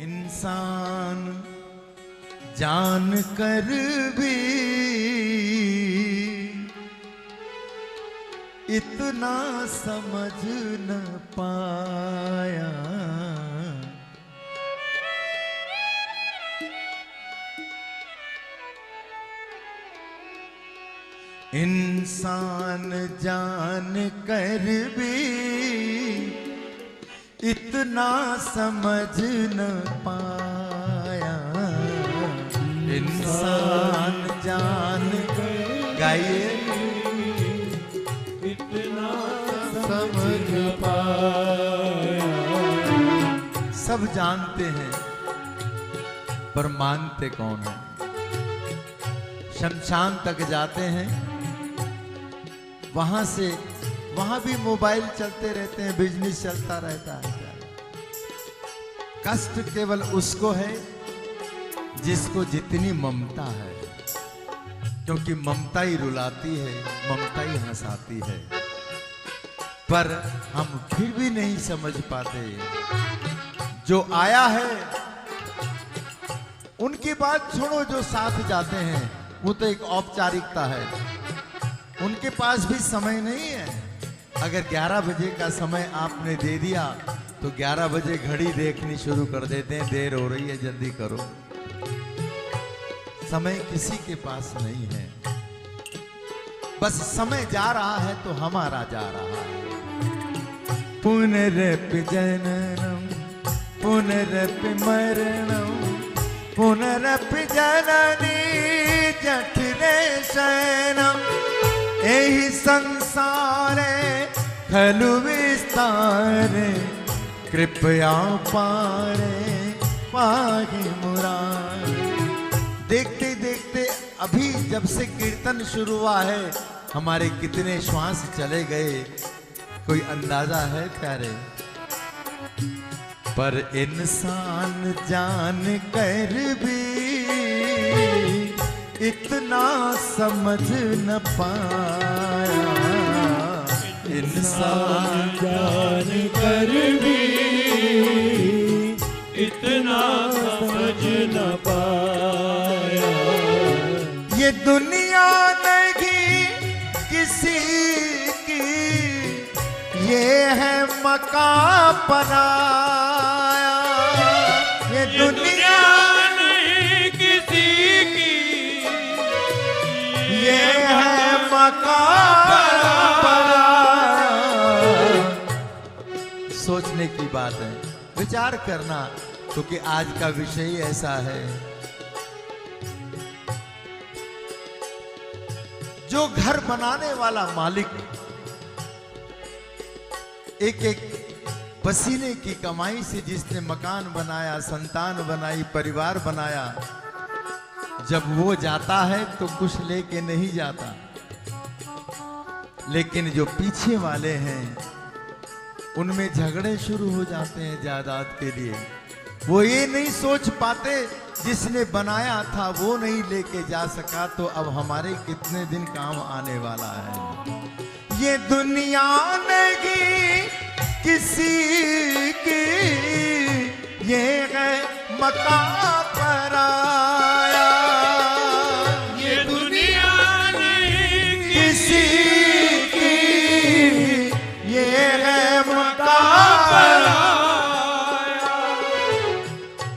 इंसान जान कर भी इतना समझ न पाया। इंसान जान कर भी इतना समझ न पाया। इंसान जान कर गाइए इतना समझ पाया। सब जानते हैं पर मानते कौन है। शमशान तक जाते हैं, वहां भी मोबाइल चलते रहते हैं, बिजनेस चलता रहता है। कष्ट केवल उसको है जिसको जितनी ममता है, क्योंकि ममता ही रुलाती है, ममता ही हंसाती है। पर हम फिर भी नहीं समझ पाते। जो आया है उनकी बात छोड़ो, जो साथ जाते हैं वो तो एक औपचारिकता है। उनके पास भी समय नहीं है। अगर 11 बजे का समय आपने दे दिया तो 11 बजे घड़ी देखनी शुरू कर देते हैं, देर हो रही है जल्दी करो। समय किसी के पास नहीं है। बस समय जा रहा है तो हमारा जा रहा है। पुनरपि जननम पुनरपि मरणम पुनरपि जननी जठरे शयनम। एहि संसारे खलु विस्तारे कृपया पारे पाहि मुरारे। देखते देखते अभी जब से कीर्तन शुरू हुआ है हमारे कितने श्वास चले गए, कोई अंदाजा है प्यारे? पर इंसान जान कर भी इतना समझ न पाया। इंसान जान कर भी इतना समझ न पाया। ये दुनिया नहीं किसी की, ये है मकां पराया। ये दुनिया नहीं किसी की, ये है मकां पराया। सोचने की बात है, विचार करना, क्योंकि आज का विषय ही ऐसा है। जो घर बनाने वाला मालिक एक एक पसीने की कमाई से जिसने मकान बनाया, संतान बनाई, परिवार बनाया, जब वो जाता है तो कुछ लेके नहीं जाता। लेकिन जो पीछे वाले हैं उनमें झगड़े शुरू हो जाते हैं जायदाद के लिए। वो ये नहीं सोच पाते जिसने बनाया था वो नहीं लेके जा सका तो अब हमारे कितने दिन काम आने वाला है। ये दुनिया नहीं किसी की, ये है मकां पराया। ये दुनिया नहीं किसी की, ये है मकां पराया।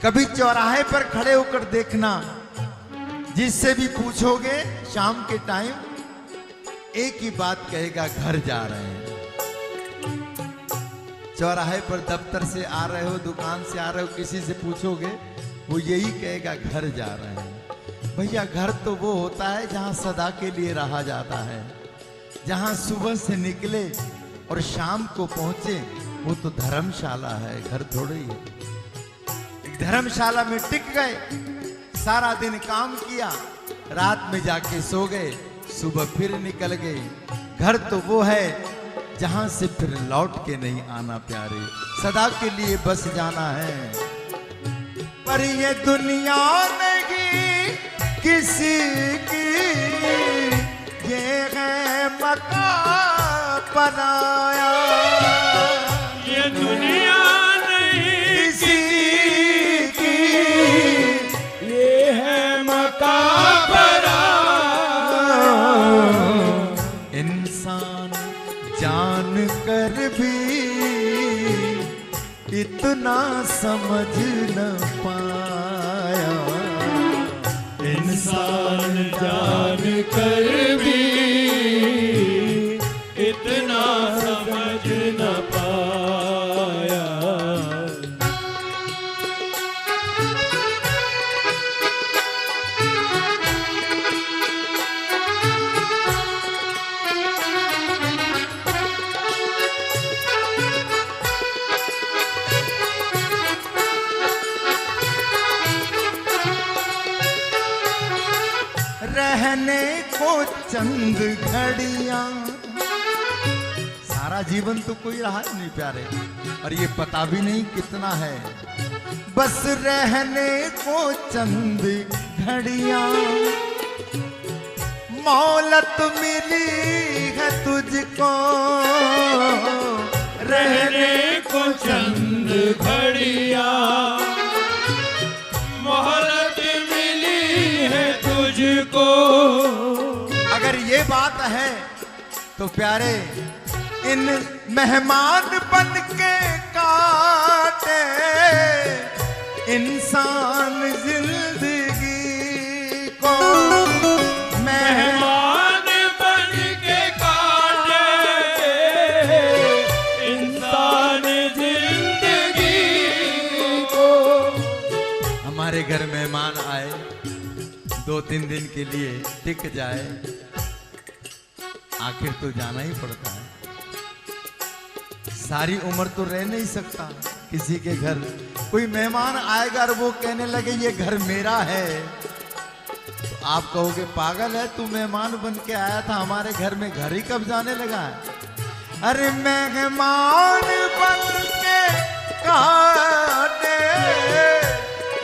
कभी चौराहे पर खड़े होकर देखना, जिससे भी पूछोगे शाम के टाइम एक ही बात कहेगा, घर जा रहे हैं। चौराहे पर दफ्तर से आ रहे हो, दुकान से आ रहे हो, किसी से पूछोगे वो यही कहेगा, घर जा रहे हैं। भैया घर तो वो होता है जहां सदा के लिए रहा जाता है, जहां सुबह से निकले और शाम को पहुंचे, वो तो धर्मशाला है, घर थोड़ी है। एक धर्मशाला में टिक गए, सारा दिन काम किया, रात में जाके सो गए, सुबह फिर निकल गए। घर तो वो है जहां से फिर लौट के नहीं आना प्यारे, सदा के लिए बस जाना है। पर ये दुनिया नहीं किसी की, ये है मकां पराया। ये दुनिया नहीं किसी इतना समझ न पाया। इंसान जान कर भी इतना समझ न पाया। रहने को चंद घड़ियां, सारा जीवन तो कोई रहा ही नहीं प्यारे, और ये पता भी नहीं कितना है। बस रहने को चंद घड़ियां, मोहलत मिली है तुझको रहने को चंद घड़ियां, मोहलत मिली है तुझको। अगर ये बात है तो प्यारे इन मेहमान बन के काटे इंसान जिंदगी को। मेहमान बन के काटे इंसान जिंदगी को। हमारे घर मेहमान आए, 2-3 दिन के लिए टिक जाए, आखिर तो जाना ही पड़ता है। सारी उम्र तो रह नहीं सकता किसी के घर। कोई मेहमान आएगा और वो कहने लगे ये घर मेरा है, तो आप कहोगे पागल है तू, मेहमान बन के आया था हमारे घर में, घर ही कब जाने लगा है। अरे मेहमान बन के काटे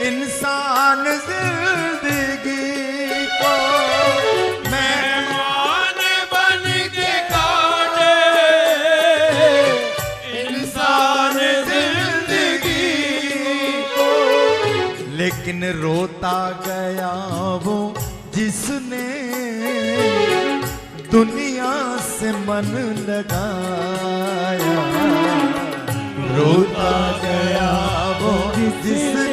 इंसान जिंदगी को। मेहमान बन के काटे इंसान जिंदगी को। लेकिन रोता गया वो जिसने दुनिया से मन लगाया। रोता गया वो जिसने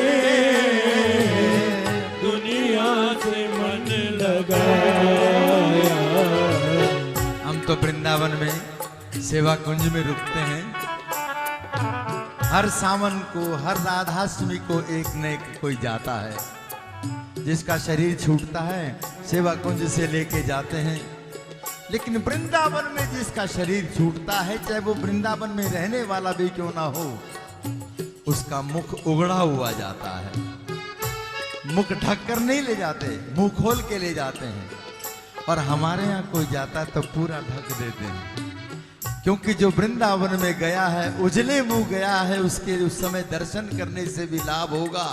दुनिया से मन लगाया। हम तो वृंदावन में सेवा कुंज में रुकते हैं। हर सावन को, हर राधाष्टमी को एक न एक कोई जाता है। जिसका शरीर छूटता है सेवा कुंज से लेके जाते हैं। लेकिन वृंदावन में जिसका शरीर छूटता है, चाहे वो वृंदावन में रहने वाला भी क्यों ना हो, उसका मुख उगड़ा हुआ जाता है। मुख ढक कर नहीं ले जाते, मुंह खोल के ले जाते हैं। और हमारे यहाँ कोई जाता है तो पूरा ढक देते हैं, क्योंकि जो वृंदावन में गया है, उजले मुंह गया है, उसके उस समय दर्शन करने से भी लाभ होगा।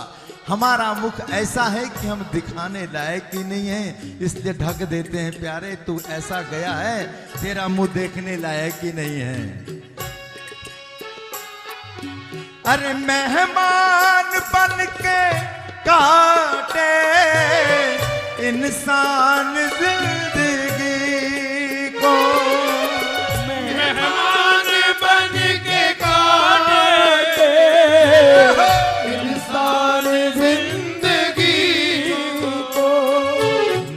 हमारा मुख ऐसा है कि हम दिखाने लायक ही नहीं है, इसलिए ढक देते हैं। प्यारे तू ऐसा गया है, तेरा मुंह देखने लायक ही नहीं है। अरे मेहमान बन के काटे इंसान जिंदगी को। मेहमान बन के काटे इंसान जिंदगी को।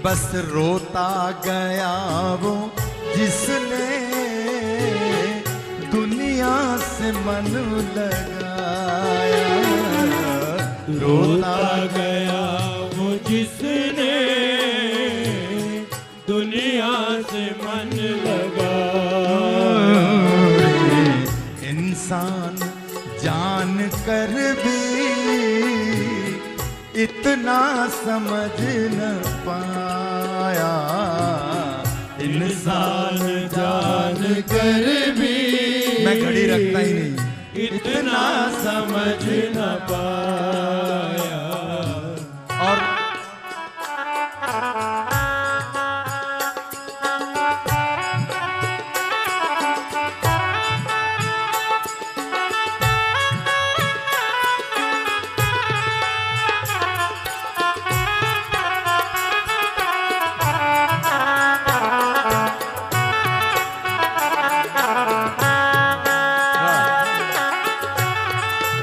बस रोता गया वो जिसने दुनिया से मन लगाया। रोता गया वो जिसने दुनिया से मन लगाया। इंसान जान कर भी इतना समझ न पाया। इंसान जान कर भी मैं घड़ी रखता ही नहीं, इतना समझ न पाया। और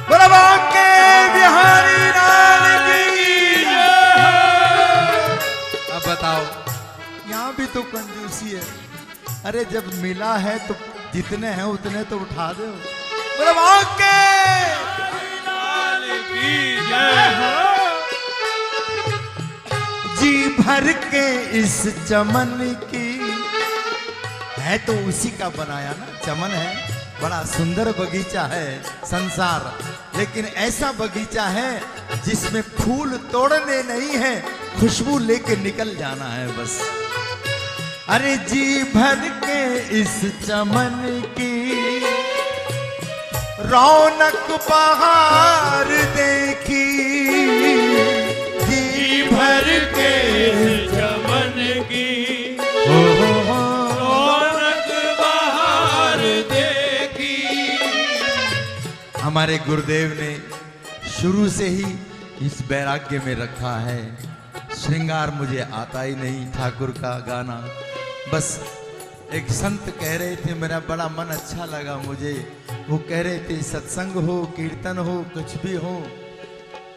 बोला अरे जब मिला है तो जितने हैं उतने तो उठा दो। बोलो भाग्य लाल की जय हो। जी भर के इस चमन की, है तो उसी का बनाया ना, चमन है, बड़ा सुंदर बगीचा है संसार, लेकिन ऐसा बगीचा है जिसमें फूल तोड़ने नहीं है, खुशबू लेके निकल जाना है बस। अरे जी भर के इस चमन की रौनक बहार देखी, जी भर के चमन की रौनक बहार देखी। हमारे गुरुदेव ने शुरू से ही इस वैराग्य में रखा है। श्रृंगार मुझे आता ही नहीं, ठाकुर का गाना। बस एक संत कह रहे थे, मेरा बड़ा मन अच्छा लगा मुझे, वो कह रहे थे सत्संग हो, कीर्तन हो, कुछ भी हो,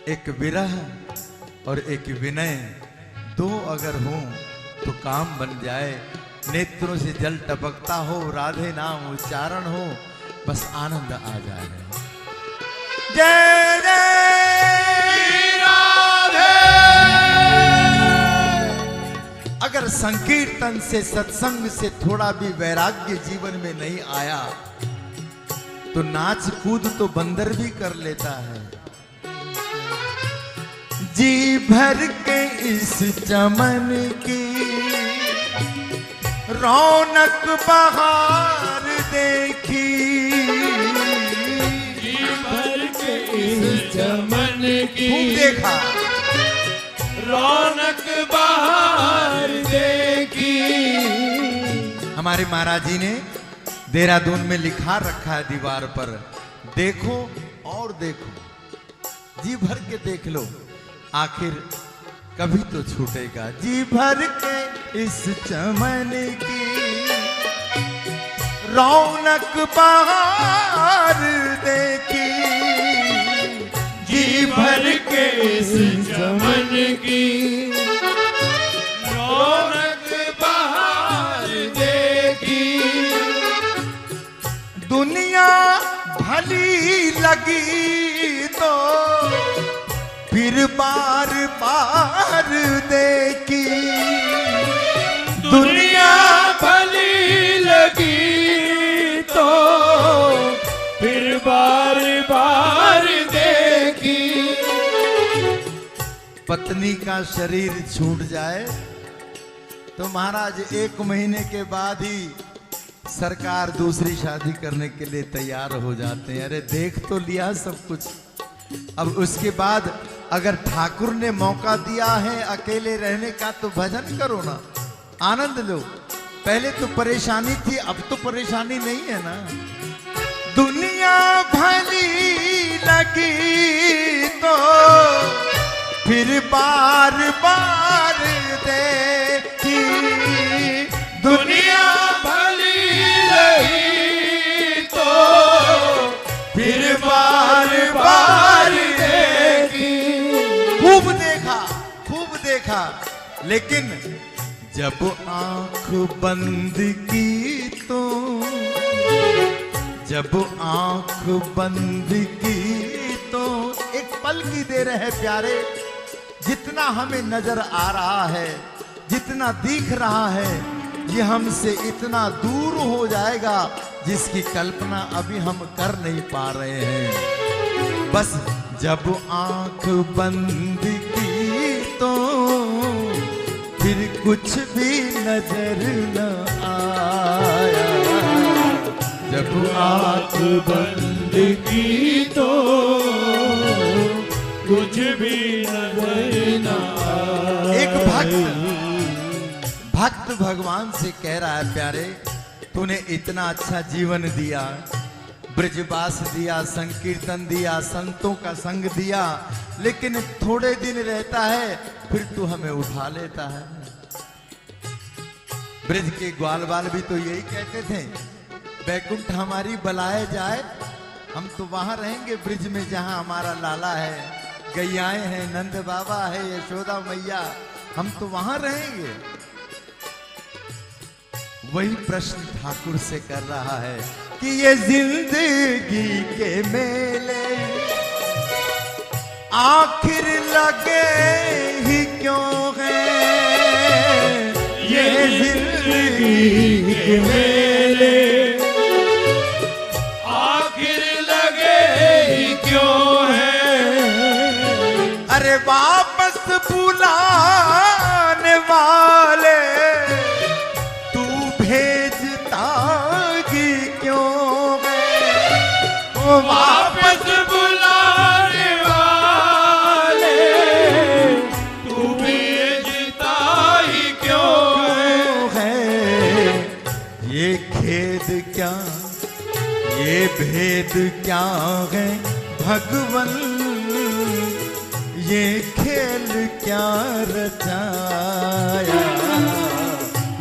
एक विरह और एक विनय, दो अगर हो तो काम बन जाए। नेत्रों से जल टपकता हो, राधे नाम उच्चारण हो, बस आनंद आ जाए। जय जय राधे। अगर संकीर्तन से, सत्संग से थोड़ा भी वैराग्य जीवन में नहीं आया तो नाच कूद तो बंदर भी कर लेता है। जी भर के इस चमन की रौनक बहार देखी, जी भर के इस चमन की खूब देखा, रौनक बहार देखी। हमारे महाराज जी ने देहरादून में लिखा रखा है दीवार पर, देखो और देखो, जी भर के देख लो, आखिर कभी तो छूटेगा। जी भर के इस चमन की रौनक बहार देखी, जी भर के इस चमन की रौनक बहार देखी। दुनिया भली लगी तो फिर बार बार देखी, दुनिया भली लगी तो फिर बार बार देखी। पत्नी का शरीर छूट जाए तो महाराज 1 महीने के बाद ही सरकार दूसरी शादी करने के लिए तैयार हो जाते हैं। अरे देख तो लिया सब कुछ, अब उसके बाद अगर ठाकुर ने मौका दिया है अकेले रहने का तो भजन करो ना, आनंद लो। पहले तो परेशानी थी, अब तो परेशानी नहीं है ना। दुनिया भली लगी तो फिर बार बार देखी, दुनिया भली लगी तो फिर बार बार देखी। खूब देखा, खूब देखा, लेकिन जब आंख बंद की तो, जब आंख बंद की तो एक पल की दे रहे प्यारे, जितना हमें नजर आ रहा है, जितना दिख रहा है, ये हमसे इतना दूर हो जाएगा जिसकी कल्पना अभी हम कर नहीं पा रहे हैं। बस जब आंख बंद की तो फिर कुछ भी नजर न आया, जब आँख बंद की तो कुछ भी नजर न आया। एक भक्त भगवान से कह रहा है, प्यारे तूने इतना अच्छा जीवन दिया, ब्रजवास दिया, संकीर्तन दिया, संतों का संग दिया, लेकिन थोड़े दिन रहता है फिर तू हमें उठा लेता है। ब्रज के ग्वाल बाल भी तो यही कहते थे, बैकुंठ हमारी बलाए जाए, हम तो वहां रहेंगे ब्रज में जहां हमारा लाला है, गैयाएं हैं, नंद बाबा है, यशोदा मैया, हम तो वहां रहेंगे। वही प्रश्न ठाकुर से कर रहा है कि ये जिंदगी के मेले आखिर लगे ही क्यों हैं, ये जिंदगी के मेले आखिर लगे ही क्यों है। अरे वापस बुलाने वाले तू भेजता ही क्यों है, ओ वापस बुलाने वाले तू भेजता ही क्यों है। ये खेद क्या, ये भेद क्या है भगवन, ये खेल क्या रचाया,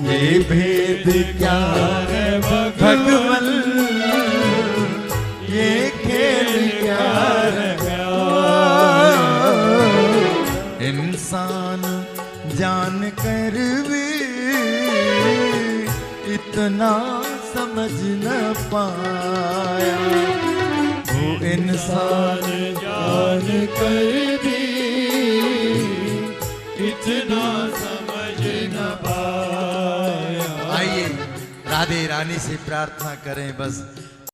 ये भेद क्या है भगवन, ये खेल क्या रचाया। इंसान जान कर भी इतना समझ न पाया, वो इंसान जान कर भी इतना समझ न पाया। आइए राधे रानी से प्रार्थना करें, बस